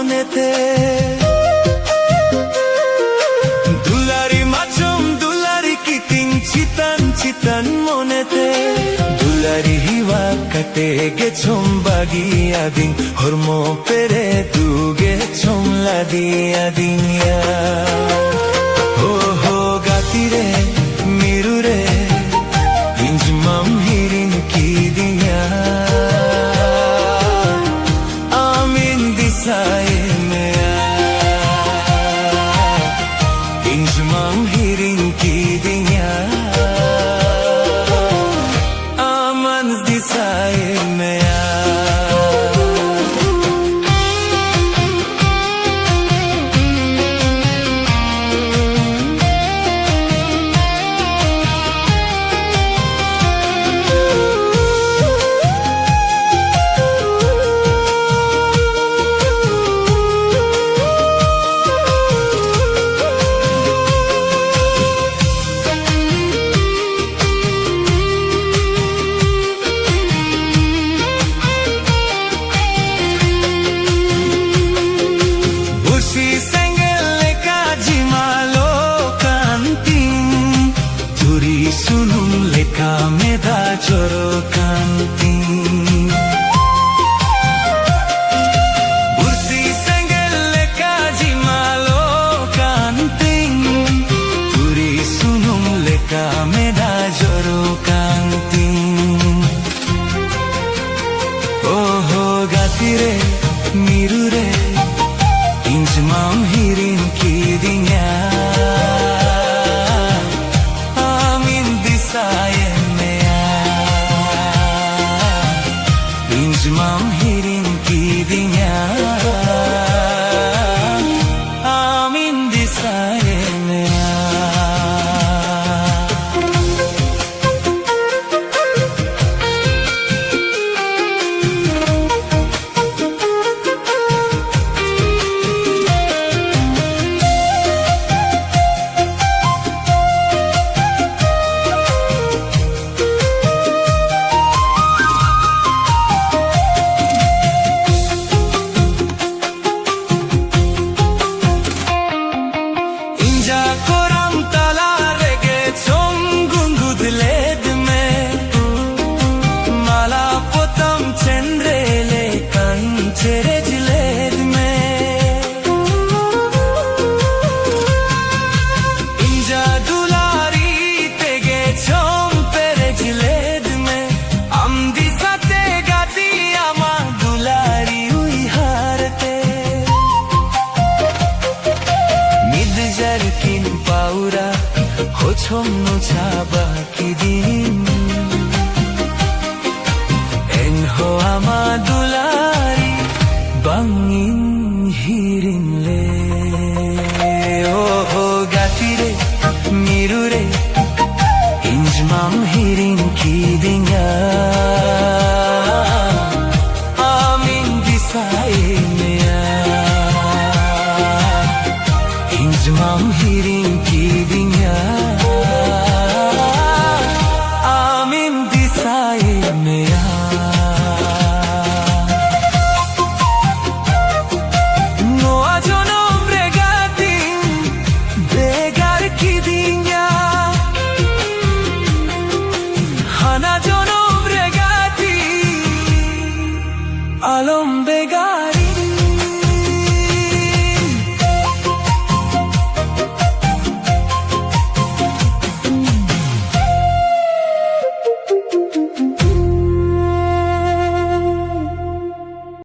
মনেতে দুলারি মাচম দুলারি কিতিং চিতান চিতান মনেতে দুলারি হিওয়া কাটে গেছম বাগিয়া দিন হরমো পেরে তু গেছম লাদিয়া দিনিয়া হো হো গাতিরে মিরুরে হিঞ্জমাম হিরিন কি দিনিয়া আমিন দিসায়ে মেয়া হিঞ্জমাম হিরিন কি দিনিয়া আমান দিসায়ে মেয়া sunum leka meda choro kanti bursi sengel leka jimalo kanti turi sunum leka meda choro kanti oho gatire mirure injmam hirin ki dinya Injmam hirin ki dinya amin disaye meya paura hochom no chaba kidin en ho ama dulari bangin hirin le oh gatire mirure injmam hirin kidinya amin disaye meya injmam hirin ki dinya amin disaye meya no ajono bregatin begar ki dinya hana jono bregati alom begar